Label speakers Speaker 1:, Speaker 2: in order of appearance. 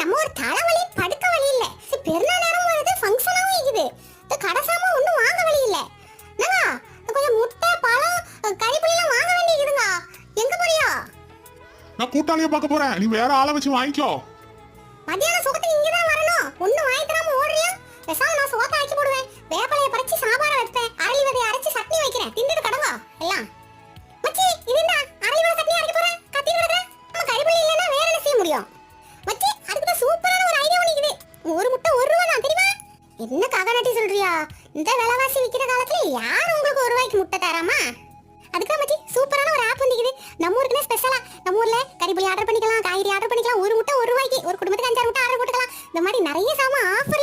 Speaker 1: நம்ம ஒரு தலைவலி படுக்க வழி இல்ல. பெருநாள் நேரம் வருது, ஃபங்க்ஷனாவும் இருக்குது. இந்த கடைசாம ஒண்ணும் வாங்க வழி இல்ல. என்னங்க கொஞ்சம் முட்டை பழம் கறிப்புளி எல்லாம் வாங்க வேண்டியதுங்க. எங்க போறியா?
Speaker 2: நான் கூட்டாளிய பார்க்க போறேன். நீ வேற ஆளை வச்சு வாங்கிக்கோ.
Speaker 1: மத்தியான சுகத்துக்கு இங்க தான் வரணும். ஒண்ணும் வாங்கி தராம ஓடுறியா? பேசாம நான் சோத்த ஆக்கி போடுவேன். வேப்பலைய பறிச்சு சாம்பார வைப்பேன். அரளி விதைய அரைச்சு சட்னி வைக்கிறேன். தின்னுட்டு கடங்க எல்லாம். மச்சி இது என்ன அரளி விதை சட்னி அரைக்க போறேன்? கத்தி விடுறேன். நம்ம கறிப்புளி இல்லனா வேற என்ன செய்ய முடியும்? மச்சி அதுக்கு சூப்பரான ஒரு ஐடியா ஒண்ணுக்குது. ஒரு முட்டை 1 ரூபாய் தான் தெரியுமா? என்ன காகநாட்டி சொல்றியா? இந்த விலைவாசி விக்கிற காலத்துல யார் உங்களுக்கு 1 ரூபாய்க்கு முட்டை தராமா? அதுக்கு மச்சி சூப்பரான ஒரு ஆப் வந்துக்குது. நம்ம ஊருக்குனே ஸ்பெஷலா நம்ம ஊர்ல கறிப்புளி ஆர்டர் பண்ணிக்கலாம், காய்கறி ஆர்டர் பண்ணிக்கலாம். ஒரு முட்டை 1 ரூபாய்க்கு ஒரு குடும்பத்துக்கு 5 முட்டை ஆர்டர் போட்டுக்கலாம். இந்த மாதிரி நிறைய சாமான் ஆஃபர்